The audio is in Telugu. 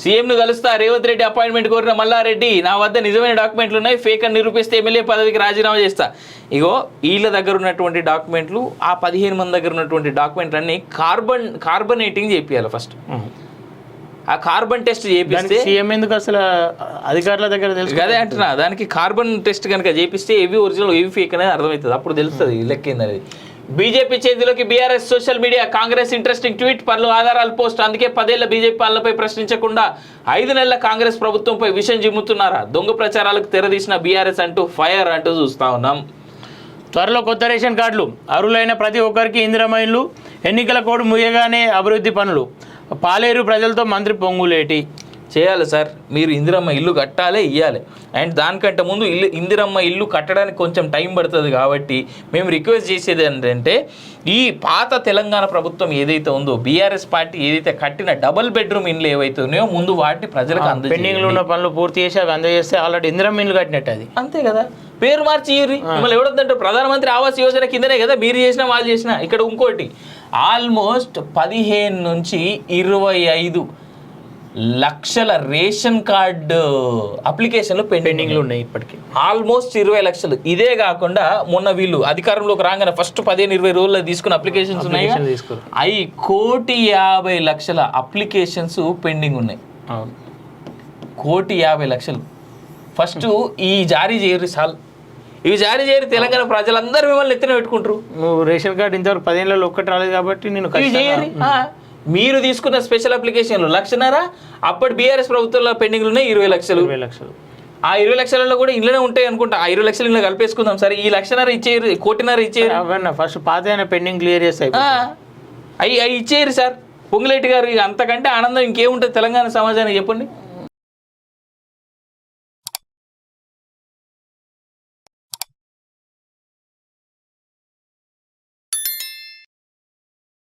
సీఎంను కలుస్తా, రేవంత్ రెడ్డి అపాయింట్మెంట్ కోరిన మల్లారెడ్డి, నా వద్ద నిజమైన డాక్యుమెంట్లు ఉన్నాయి, ఫేక్ అని నిరూపిస్తే ఎమ్మెల్యే పదవికి రాజీనామా చేస్తా. ఇగో వీళ్ళ దగ్గర ఉన్నటువంటి డాక్యుమెంట్లు, ఆ 15 మంది దగ్గర ఉన్నటువంటి డాక్యుమెంట్లు అన్ని కార్బనేటింగ్ చేపియాలి ఫస్ట్. ఆ కార్బన్ టెస్ట్ చేపిస్తే సీఎం ఎందుకు అసలు అధికారుల దగ్గర తెలుసు అదే అంటున్నా, దానికి కార్బన్ టెస్ట్ కనుక చేపిస్తే ఏవి ఒరిజినల్ ఏవి ఫేక్ అనేది అర్థమవుతుంది, అప్పుడు తెలుస్తుంది లెక్కిందనేది. బీజేపీ చేతిలోకి BRS, social media, Congress interesting tweet, పలు ఆధారాలు పోస్ట్. అందుకే 10 ఏళ్ల బీజేపీ పాలనపై ప్రశ్నించకుండా 5 నెలల కాంగ్రెస్ ప్రభుత్వంపై విషయం జిమ్ముతున్నారా? దొంగ ప్రచారాలకు తెరదీసిన బీఆర్ఎస్ అంటూ ఫైర్ అంటూ చూస్తా ఉన్నాం. త్వరలో కొత్త రేషన్ కార్డులు, అర్హులైన ప్రతి ఒక్కరికి ఇందిరమ్మ ఇల్లు, ఎన్నికల కోడ్ ముయ్యగానే అభివృద్ధి పనులు. పాలేరు ప్రజలతో మంత్రి పొంగులేటి. చేయాలి సార్, మీరు ఇందిరమ్మ ఇల్లు కట్టాలి, ఇవ్వాలి. అండ్ దానికంటే ముందు ఇందిరమ్మ ఇల్లు కట్టడానికి కొంచెం టైం పడుతుంది కాబట్టి మేము రిక్వెస్ట్ చేసేది ఏంటంటే, ఈ పాత తెలంగాణ ప్రభుత్వం ఏదైతే ఉందో, బీఆర్ఎస్ పార్టీ ఏదైతే కట్టిన డబుల్ బెడ్రూమ్ ఇండ్లు ఏవైతే ఉన్నాయో ముందు వాటిని ప్రజలకు పెండింగ్లో ఉన్న పనులు పూర్తి చేసి అవి అందజేస్తే ఆల్రెడీ ఇందిరమ్మ ఇల్లు కట్టినట్టు. అది అంతే కదా, పేరు మార్చి ఇవ్వరి. మిమ్మల్ని ఎవడొద్దంటే ప్రధానమంత్రి ఆవాస్ యోజన కిందనే కదా మీరు చేసినా వాళ్ళు చేసినా. ఇక్కడ ఇంకోటి, ఆల్మోస్ట్ 15 నుంచి 25 లక్షల రేషన్ కార్డు అప్లికేషన్లు పెండింగ్లు ఉన్నాయి ఇప్పటికీ, ఆల్మోస్ట్ 20 లక్షలు. ఇదే కాకుండా మొన్న వీళ్ళు అధికారంలోకి రాగానే ఫస్ట్ 15-20 రోజుల్లో తీసుకున్న అప్లికేషన్స్ ఉన్నాయి, 1,50,00,000 అప్లికేషన్స్ పెండింగ్ ఉన్నాయి. 1,50,00,000 ఫస్ట్ ఈ జారీ చేయరు చాలు, ఇవి జారీ చేయరు. తెలంగాణ ప్రజలందరూ మిమ్మల్ని ఎత్తున పెట్టుకుంటారు. నువ్వు రేషన్ కార్డు ఇంతవరకు 10 ఏళ్ళలో ఒక్కటి రాలేదు కాబట్టి నేను చేయరు. మీరు తీసుకున్న స్పెషల్ అప్లికేషన్లు 1,50,000, అప్పటి బీఆర్ఎస్ ప్రభుత్వంలో పెండింగ్లు ఉన్నాయి 20 లక్షలు. ఆ 20 లక్షలలో కూడా ఇళ్ళనే ఉంటాయి అనుకుంటా. ఆ 20 లక్షలు ఇలా కలిపేసుకుందాం సరే, ఈ 1,00,000 ఇచ్చేయరు, 1,00,00,000 ఇచ్చేయరు. ఫస్ట్ పాత పెండింగ్ క్లియర్ చేస్తాయి, అవి ఇచ్చేయరు సార్. పొంగులేటి గారు, అంతకంటే ఆనందం ఇంకేముంటుంది తెలంగాణ సమాజానికి చెప్పండి.